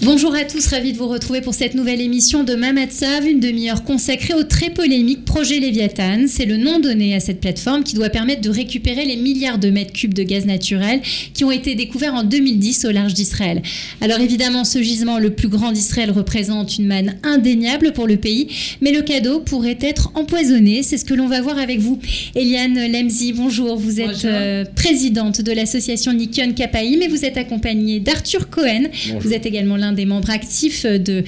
Bonjour à tous, ravi de vous retrouver pour cette nouvelle émission de Mamatsav, une demi-heure consacrée au très polémique projet Léviathan. C'est le nom donné à cette plateforme qui doit permettre de récupérer les milliards de mètres cubes de gaz naturel qui ont été découverts en 2010 au large d'Israël. Alors évidemment, ce gisement, le plus grand d'Israël, représente une manne indéniable pour le pays, mais le cadeau pourrait être empoisonné. C'est ce que l'on va voir avec vous. Eliane Lemzi, bonjour. Vous êtes présidente de l'association Nikion Kapaim et vous êtes accompagnée d'Arthur Cohen. Bonjour. Vous êtes également l'un des membres actifs de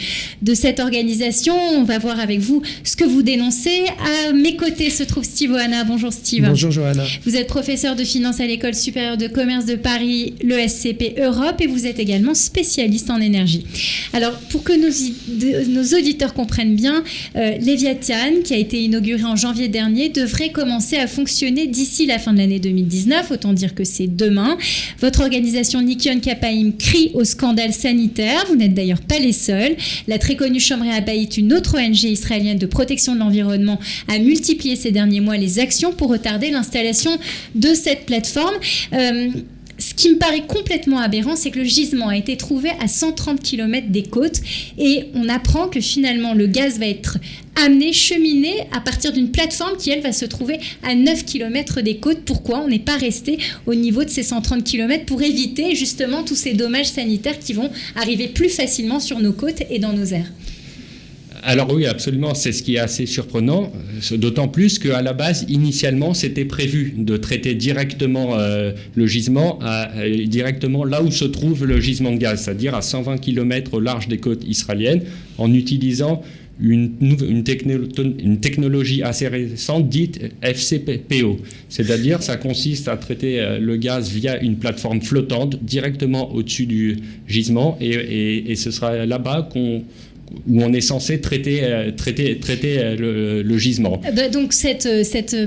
cette organisation. On va voir avec vous ce que vous dénoncez. À mes côtés se trouve Steve Oana. Bonjour Steve. Bonjour Johanna. Vous êtes professeur de finance à l'École supérieure de commerce de Paris, l'ESCP Europe, et vous êtes également spécialiste en énergie. Alors, pour que nos auditeurs comprennent bien, Léviathan, qui a été inauguré en janvier dernier, devrait commencer à fonctionner d'ici la fin de l'année 2019. Autant dire que c'est demain. Votre organisation Nikion Kapaim crie au scandale sanitaire. Vous n'êtes d'ailleurs pas les seuls. La très connue Shomrei Habayit, une autre ONG israélienne de protection de l'environnement, a multiplié ces derniers mois les actions pour retarder l'installation de cette plateforme. Ce qui me paraît complètement aberrant, c'est que le gisement a été trouvé à 130 km des côtes et on apprend que finalement le gaz va être amené, cheminé à partir d'une plateforme qui, elle, va se trouver à 9 km des côtes. Pourquoi on n'est pas resté au niveau de ces 130 km pour éviter justement tous ces dommages sanitaires qui vont arriver plus facilement sur nos côtes et dans nos airs? Alors oui, absolument, c'est ce qui est assez surprenant, d'autant plus qu'à la base, initialement, c'était prévu de traiter directement le gisement directement là où se trouve le gisement de gaz, c'est-à-dire à 120 km au large des côtes israéliennes, en utilisant une technologie assez récente dite FCPO. C'est-à-dire, ça consiste à traiter le gaz via une plateforme flottante directement au-dessus du gisement et ce sera là-bas où on est censé traiter le gisement. Donc cette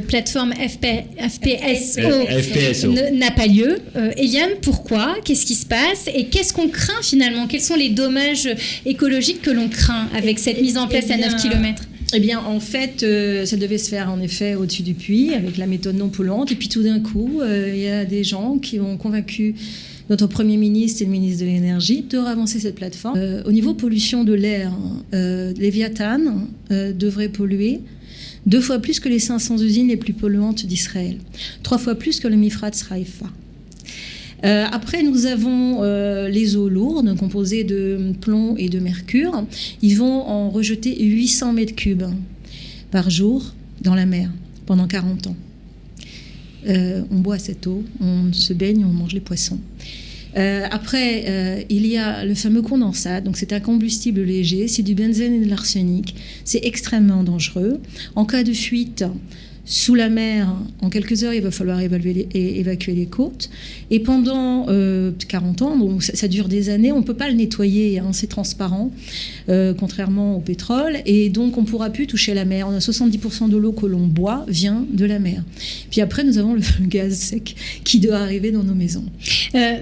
plateforme FPSO n'a pas lieu. Eliane, pourquoi? Qu'est-ce qui se passe? Et qu'est-ce qu'on craint finalement? Quels sont les dommages écologiques que l'on craint avec cette mise en place à 9 km? Eh bien, en fait, ça devait se faire en effet au-dessus du puits avec la méthode non polluante. Et puis tout d'un coup, il y a des gens qui ont convaincu notre Premier ministre et le ministre de l'Énergie de avancer cette plateforme. Au niveau pollution de l'air, Léviathan devrait polluer 2 fois plus que les 500 usines les plus polluantes d'Israël, 3 fois plus que le Mifrat Haïfa. Après, nous avons les eaux lourdes composées de plomb et de mercure. Ils vont en rejeter 800 mètres cubes par jour dans la mer pendant 40 ans. On boit cette eau, on se baigne, on mange les poissons. Après, il y a le fameux condensat, donc c'est un combustible léger, c'est du benzène et de l'arsenic. C'est extrêmement dangereux. En cas de fuite sous la mer, en quelques heures, il va falloir évacuer les côtes. Et pendant 40 ans, donc ça dure des années, on ne peut pas le nettoyer, hein, c'est transparent, contrairement au pétrole. Et donc, on ne pourra plus toucher la mer. On a 70% de l'eau que l'on boit vient de la mer. Puis après, nous avons le gaz sec qui doit arriver dans nos maisons.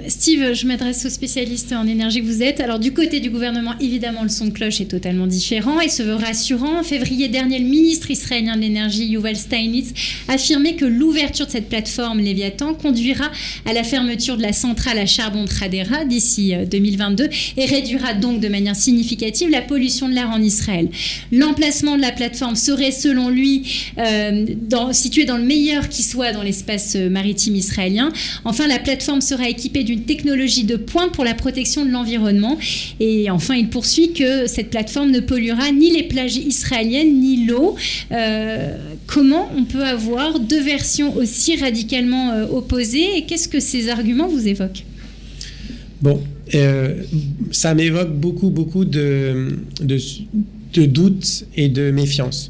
Steve, je m'adresse aux spécialistes en énergie que vous êtes. Alors, du côté du gouvernement, évidemment, le son de cloche est totalement différent et se veut rassurant. En février dernier, le ministre israélien de l'énergie, Yuval Steinitz, affirmait que l'ouverture de cette plateforme Léviathan conduira à la fermeture de la centrale à charbon de Hadera d'ici 2022 et réduira donc de manière significative la pollution de l'air en Israël. L'emplacement de la plateforme serait, selon lui, situé dans le meilleur qui soit dans l'espace maritime israélien. Enfin, la plateforme sera équipée d'une technologie de pointe pour la protection de l'environnement. Et enfin, il poursuit que cette plateforme ne polluera ni les plages israéliennes ni l'eau. Comment on peut avoir 2 versions aussi radicalement opposées et qu'est-ce que ces arguments vous évoquent? Bon, ça m'évoque beaucoup de doutes et de méfiance.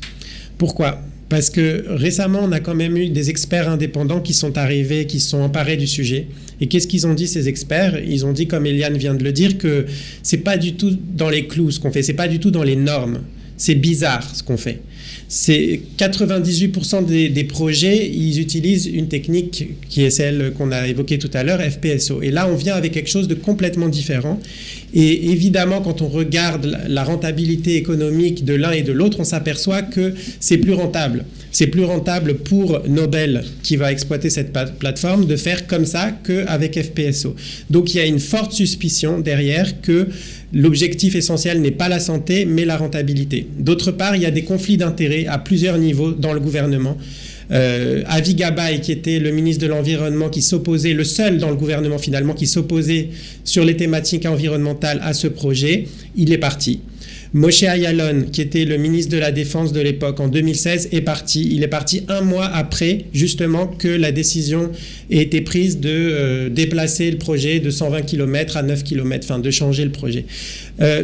Pourquoi? Parce que récemment, on a quand même eu des experts indépendants qui sont arrivés, qui se sont emparés du sujet. Et qu'est-ce qu'ils ont dit, ces experts? Ils ont dit, comme Eliane vient de le dire, que c'est pas du tout dans les clous ce qu'on fait, c'est pas du tout dans les normes. C'est bizarre ce qu'on fait. C'est 98% des projets, ils utilisent une technique qui est celle qu'on a évoquée tout à l'heure, FPSO. Et là, on vient avec quelque chose de complètement différent. Et évidemment, quand on regarde la rentabilité économique de l'un et de l'autre, on s'aperçoit que c'est plus rentable. C'est plus rentable pour Nobel, qui va exploiter cette plateforme, de faire comme ça qu'avec FPSO. Donc il y a une forte suspicion derrière que l'objectif essentiel n'est pas la santé, mais la rentabilité. D'autre part, il y a des conflits d'intérêts à plusieurs niveaux dans le gouvernement. Avi Gabay, qui était le ministre de l'Environnement, qui s'opposait, le seul dans le gouvernement finalement, qui s'opposait sur les thématiques environnementales à ce projet, il est parti. Moshe Ayalon, qui était le ministre de la Défense de l'époque en 2016, est parti. Il est parti un mois après, justement, que la décision ait été prise de déplacer le projet de 120 km à 9 km, enfin de changer le projet.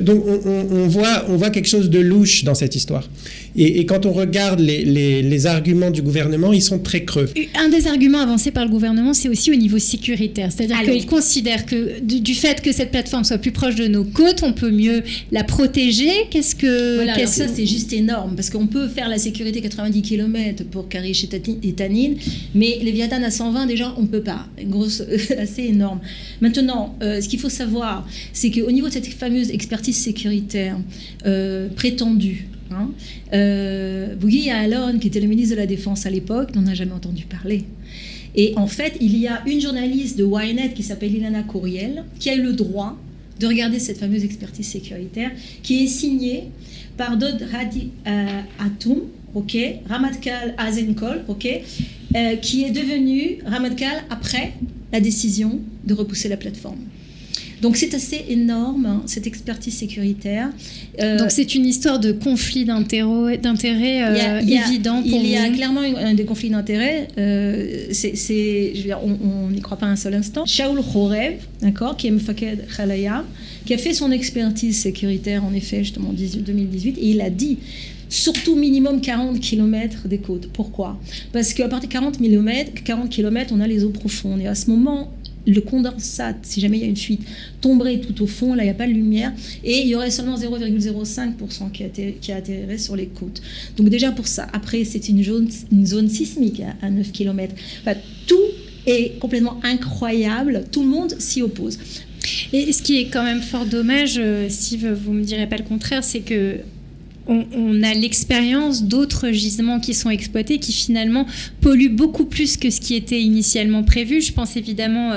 Donc on voit quelque chose de louche dans cette histoire. Et quand on regarde les arguments du gouvernement, ils sont très creux. Un des arguments avancés par le gouvernement, c'est aussi au niveau sécuritaire. C'est-à-dire qu'il considère que du fait que cette plateforme soit plus proche de nos côtes, on peut mieux la protéger. Alors ça, c'est juste énorme, parce qu'on peut faire la sécurité 90 km pour Karish et Tanin, mais Léviathan à 120, déjà, on ne peut pas. Assez énorme. Maintenant, ce qu'il faut savoir, c'est qu'au niveau de cette fameuse expertise sécuritaire prétendue, Bouguy Alon, qui était le ministre de la Défense à l'époque, n'en a jamais entendu parler. Et en fait, il y a une journaliste de Ynet qui s'appelle Ilana Kouriel, qui a eu le droit de regarder cette fameuse expertise sécuritaire, qui est signée par Dod Hadi Atoum, Ramatkal Azenkol, qui est devenu Ramatkal après la décision de repousser la plateforme. Donc c'est assez énorme, cette expertise sécuritaire. Donc c'est une histoire de conflit d'intérêts évident pour vous. Il y a clairement des conflits d'intérêts. On n'y croit pas un seul instant. Shaul Khorev, d'accord, qui est Mfaked Khalaya, qui a fait son expertise sécuritaire en effet justement en 2018, et il a dit surtout minimum 40 km des côtes. Pourquoi ? Parce qu'à partir de 40 km, on a les eaux profondes. Et à ce moment, le condensat, si jamais il y a une fuite, tomberait tout au fond, là il n'y a pas de lumière, et il y aurait seulement 0,05% qui atterrirait sur les côtes. Donc déjà pour ça, après c'est une zone sismique à 9 km. Enfin, tout est complètement incroyable, tout le monde s'y oppose. Et ce qui est quand même fort dommage, Steve, vous ne me direz pas le contraire, c'est que on a l'expérience d'autres gisements qui sont exploités qui finalement polluent beaucoup plus que ce qui était initialement prévu. Je pense évidemment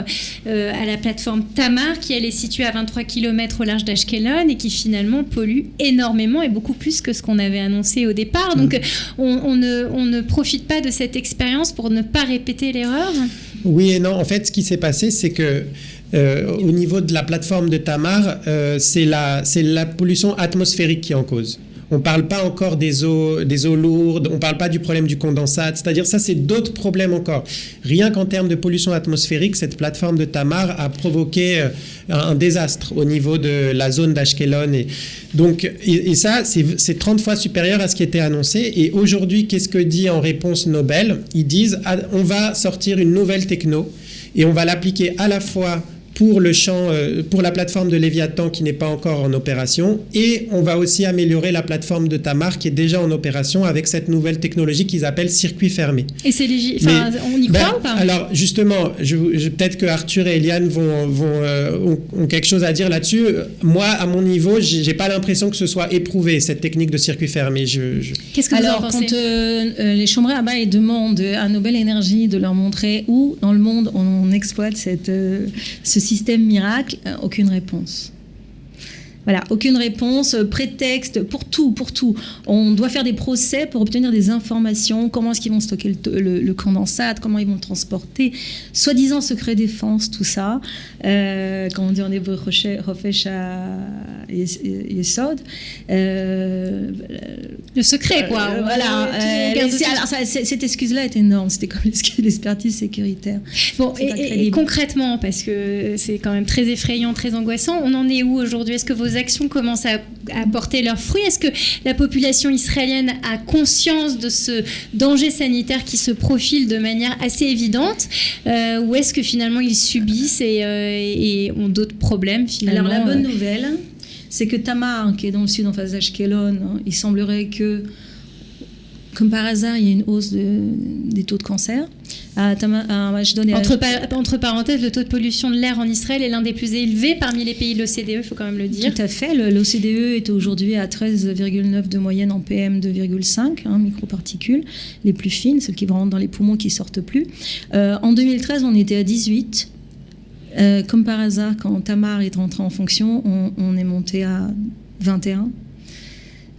à la plateforme Tamar qui elle est située à 23 km au large d'Ashkelon et qui finalement pollue énormément et beaucoup plus que ce qu'on avait annoncé au départ. Donc on ne profite pas de cette expérience pour ne pas répéter l'erreur. Oui et non. En fait, ce qui s'est passé, c'est que au niveau de la plateforme de Tamar, c'est la pollution atmosphérique qui est en cause. On ne parle pas encore des eaux lourdes, on ne parle pas du problème du condensat, c'est-à-dire ça c'est d'autres problèmes encore. Rien qu'en termes de pollution atmosphérique, cette plateforme de Tamar a provoqué un désastre au niveau de la zone d'Ashkelon. Et ça c'est 30 fois supérieur à ce qui était annoncé. Et aujourd'hui, qu'est-ce que dit en réponse Nobel ? Ils disent on va sortir une nouvelle techno et on va l'appliquer à la fois pour le champ, pour la plateforme de Léviathan qui n'est pas encore en opération, et on va aussi améliorer la plateforme de Tamar qui est déjà en opération avec cette nouvelle technologie qu'ils appellent circuit fermé. Et c'est on y croit ou pas ? Alors justement, peut-être que Arthur et Eliane ont quelque chose à dire là-dessus. Moi, à mon niveau, j'ai pas l'impression que ce soit éprouvé cette technique de circuit fermé. Qu'est-ce que vous en pensez ? Quand les Chomré Abba demandent à Nobel Énergie de leur montrer où dans le monde on exploite ce système miracle, aucune réponse. Voilà, aucune réponse, prétexte, pour tout. On doit faire des procès pour obtenir des informations, comment est-ce qu'ils vont stocker le condensat, comment ils vont le transporter, soi-disant secret défense, tout ça, comme on dit en hébreu, Rofesh Yesod. Le secret, quoi. Voilà. Cette excuse-là est énorme, c'était comme l'expertise sécuritaire. Bon, et concrètement, parce que c'est quand même très effrayant, très angoissant, on en est où aujourd'hui ? Est-ce que vos actions commencent à porter leurs fruits ? Est-ce que la population israélienne a conscience de ce danger sanitaire qui se profile de manière assez évidente, ou est-ce que finalement ils subissent et ont d'autres problèmes finalement ? Alors la bonne nouvelle, c'est que Tamar, qui est dans le sud en face d'Ashkelon, il semblerait que comme par hasard, il y a une hausse des taux de cancer. Entre parenthèses, le taux de pollution de l'air en Israël est l'un des plus élevés parmi les pays de l'OCDE, il faut quand même le dire. Tout à fait. L'OCDE est aujourd'hui à 13,9 de moyenne en PM 2,5, microparticules, les plus fines, celles qui rentrent dans les poumons qui ne sortent plus. En 2013, on était à 18. Comme par hasard, quand Tamar est rentré en fonction, on est monté à 21.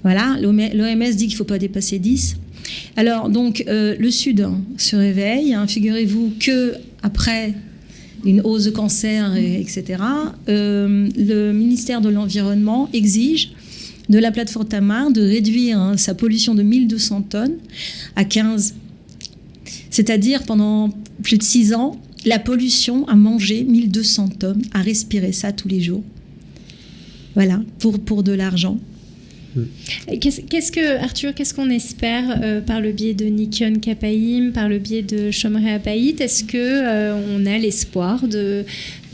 Voilà, l'OMS dit qu'il ne faut pas dépasser 10. Alors, donc, le Sud se réveille. Figurez-vous qu'après une hausse de cancer, etc., le ministère de l'Environnement exige de la plateforme Tamar de réduire sa pollution de 1200 tonnes à 15. C'est-à-dire, pendant plus de 6 ans, la pollution a mangé 1200 tonnes, a respiré ça tous les jours. Voilà, pour de l'argent. Arthur, qu'est-ce qu'on espère par le biais de Nikion Kapaim, par le biais de Shomrei Habayit? Est-ce qu'on a l'espoir de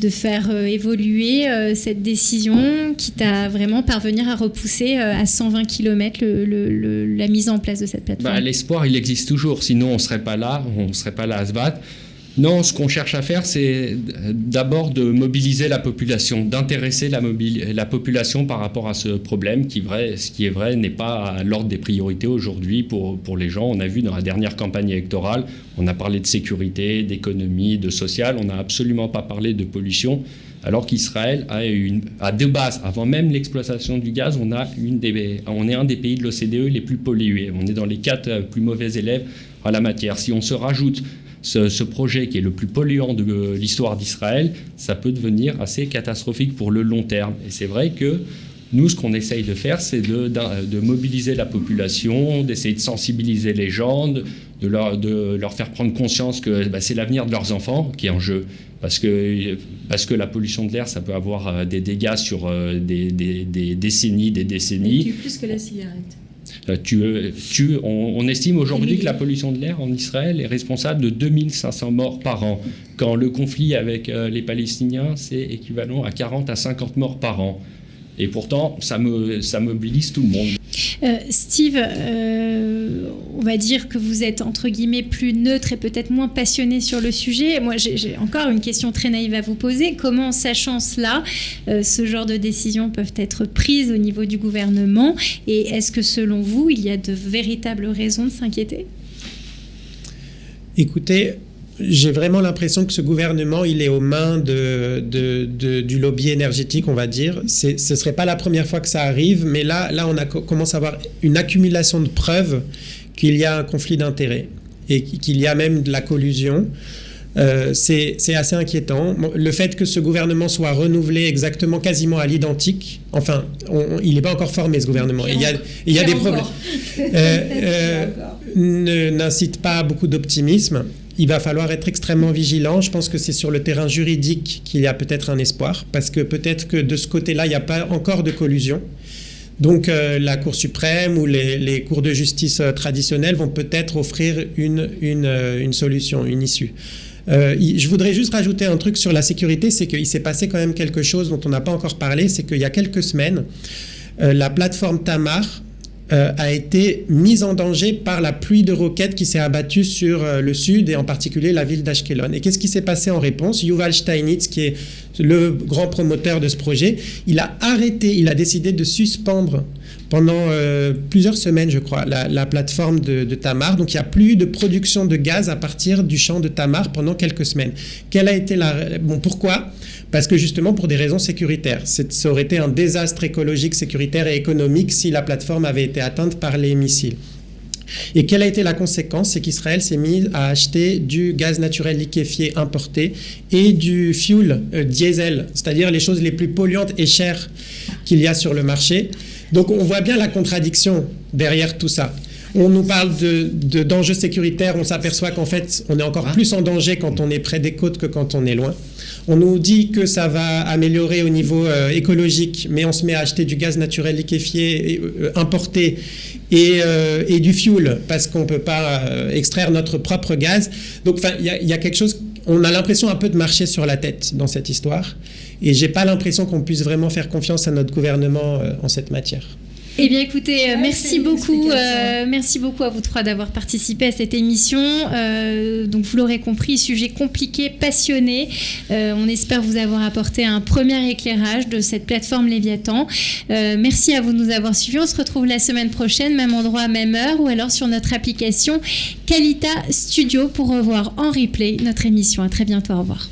faire évoluer cette décision, quitte à vraiment parvenir à repousser à 120 km la mise en place de cette plateforme? L'espoir, il existe toujours, sinon on ne serait pas là à se battre. Non, ce qu'on cherche à faire, c'est d'abord de mobiliser la population, d'intéresser la population par rapport à ce problème qui, ce qui est vrai, n'est pas à l'ordre des priorités aujourd'hui pour les gens. On a vu dans la dernière campagne électorale, on a parlé de sécurité, d'économie, de social, on n'a absolument pas parlé de pollution, alors qu'Israël a de base, avant même l'exploitation du gaz, on est un des pays de l'OCDE les plus pollués. On est dans les 4 plus mauvais élèves à la matière. Si on se rajoute ce projet qui est le plus polluant de l'histoire d'Israël, ça peut devenir assez catastrophique pour le long terme. Et c'est vrai que nous, ce qu'on essaye de faire, c'est de mobiliser la population, d'essayer de sensibiliser les gens, de leur faire prendre conscience que c'est l'avenir de leurs enfants qui est en jeu. Parce que la pollution de l'air, ça peut avoir des dégâts sur des décennies, des décennies. Et plus que la cigarette. On estime aujourd'hui que la pollution de l'air en Israël est responsable de 2500 morts par an, quand le conflit avec les Palestiniens, c'est équivalent à 40 à 50 morts par an. Et pourtant, ça mobilise tout le monde. Steve, on va dire que vous êtes entre guillemets plus neutre et peut-être moins passionné sur le sujet. Moi, j'ai encore une question très naïve à vous poser. Comment, sachant cela, ce genre de décisions peuvent être prises au niveau du gouvernement? Et est-ce que, selon vous, il y a de véritables raisons de s'inquiéter? Écoutez, j'ai vraiment l'impression que ce gouvernement, il est aux mains du lobby énergétique, on va dire. Ce ne serait pas la première fois que ça arrive, mais là on commence à avoir une accumulation de preuves qu'il y a un conflit d'intérêts et qu'il y a même de la collusion. C'est assez inquiétant. Le fait que ce gouvernement soit renouvelé exactement quasiment à l'identique, enfin, il n'est pas encore formé, ce gouvernement. Il y a des problèmes. N'incite pas à beaucoup d'optimisme. Il va falloir être extrêmement vigilant. Je pense que c'est sur le terrain juridique qu'il y a peut-être un espoir, parce que peut-être que de ce côté-là, il n'y a pas encore de collusion. Donc la Cour suprême ou les cours de justice traditionnelles vont peut-être offrir une solution, une issue. Je voudrais juste rajouter un truc sur la sécurité, c'est qu'il s'est passé quand même quelque chose dont on n'a pas encore parlé, c'est qu'il y a quelques semaines, la plateforme Tamar a été mise en danger par la pluie de roquettes qui s'est abattue sur le sud et en particulier la ville d'Ashkelon. Et qu'est-ce qui s'est passé en réponse? Yuval Steinitz, qui est le grand promoteur de ce projet, il a décidé de suspendre pendant plusieurs semaines, je crois, la plateforme de Tamar. Donc il n'y a plus de production de gaz à partir du champ de Tamar pendant quelques semaines. Quelle a été pourquoi? Parce que justement pour des raisons sécuritaires. Ça aurait été un désastre écologique, sécuritaire et économique si la plateforme avait été atteinte par les missiles. Et quelle a été la conséquence? C'est qu'Israël s'est mis à acheter du gaz naturel liquéfié importé et du fuel diesel, c'est-à-dire les choses les plus polluantes et chères qu'il y a sur le marché. Donc on voit bien la contradiction derrière tout ça. On nous parle d'enjeux sécuritaires, on s'aperçoit qu'en fait on est encore plus en danger quand on est près des côtes que quand on est loin. On nous dit que ça va améliorer au niveau écologique, mais on se met à acheter du gaz naturel liquéfié importé et du fuel parce qu'on ne peut pas extraire notre propre gaz. Donc il y a quelque chose, on a l'impression un peu de marcher sur la tête dans cette histoire et je n'ai pas l'impression qu'on puisse vraiment faire confiance à notre gouvernement en cette matière. Eh bien, écoutez, merci beaucoup à vous trois d'avoir participé à cette émission. Donc, vous l'aurez compris, sujet compliqué, passionné. On espère vous avoir apporté un premier éclairage de cette plateforme Léviathan. Merci à vous de nous avoir suivis. On se retrouve la semaine prochaine, même endroit, même heure, ou alors sur notre application Qualita Studio pour revoir en replay notre émission. À très bientôt. Au revoir.